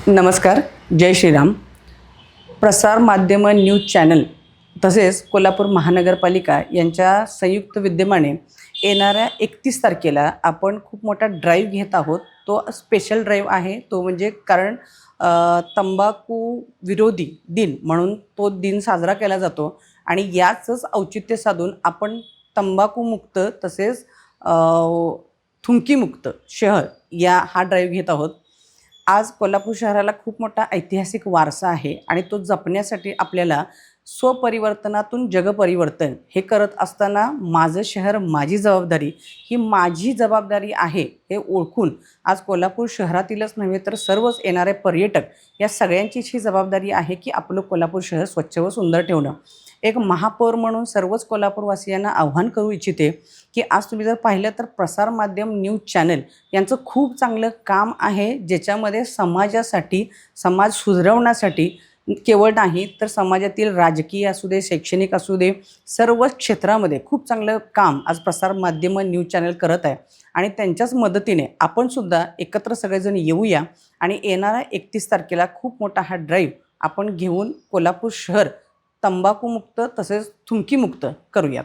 नमस्कार. जय श्रीराम. प्रसार माध्यम न्यूज चॅनल तसेच कोल्हापूर महानगरपालिका यांच्या संयुक्त विद्यमाने येणाऱ्या 31 तारखेला आपण खूप मोठा ड्राईव्ह घेत आहोत. तो स्पेशल ड्राईव्ह आहे. तो म्हणजे कारण तंबाखू विरोधी दिन म्हणून तो दिन साजरा केला जातो आणि याचंच औचित्य साधून आपण तंबाखूमुक्त तसेच थुंकीमुक्त शहर हा ड्राईव्ह घेत आहोत. आज कोल्हापूर शहराला खूप मोठा ऐतिहासिक वारसा आहे आणि तो जपण्यासाठी आपल्याला स्वपरिवर्तनातून जगपरिवर्तन हे करत असताना माझं शहर माझी जबाबदारी ही माझी जबाबदारी आहे हे ओळखून आज कोल्हापूर शहरातीलच नव्हे तर सर्वच येणारे पर्यटक या सगळ्यांचीच ही जबाबदारी आहे की आपलं कोल्हापूर शहर स्वच्छ व सुंदर ठेवणं. एक महापौर म्हणून सर्वच कोल्हापूरवासियांना आव्हान करू इच्छिते की आज तुम्ही जर पाहिलं तर प्रसार माध्यम न्यूज चॅनल यांचं खूप चांगलं काम आहे, ज्याच्यामध्ये समाजासाठी समाज सुधारवण्यासाठी केवळ नाही तर समाजातील राजकीय असू दे, शैक्षणिक असू दे, सर्वच क्षेत्रामध्ये खूप चांगलं काम आज प्रसार माध्यम न्यूज चॅनल करत आहे आणि त्यांच्याच मदतीने आपण सुद्धा एकत्र सगळेजण येऊया आणि येणाऱ्या 31 तारखेला खूप मोठा हा ड्राईव्ह आपण घेऊन कोल्हापूर शहर तंबाखूमुक्त तसेच थुंकीमुक्त करूयात.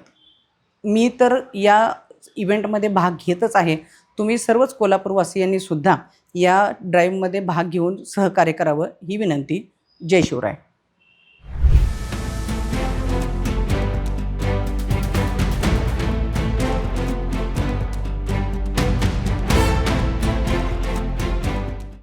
मी तर या इव्हेंटमध्ये भाग घेतच आहे. तुम्ही सर्वच कोल्हापूरवासियांनी सुद्धा या ड्राईव्हमध्ये भाग घेऊन सहकार्य करावं ही विनंती. जय शिवराय.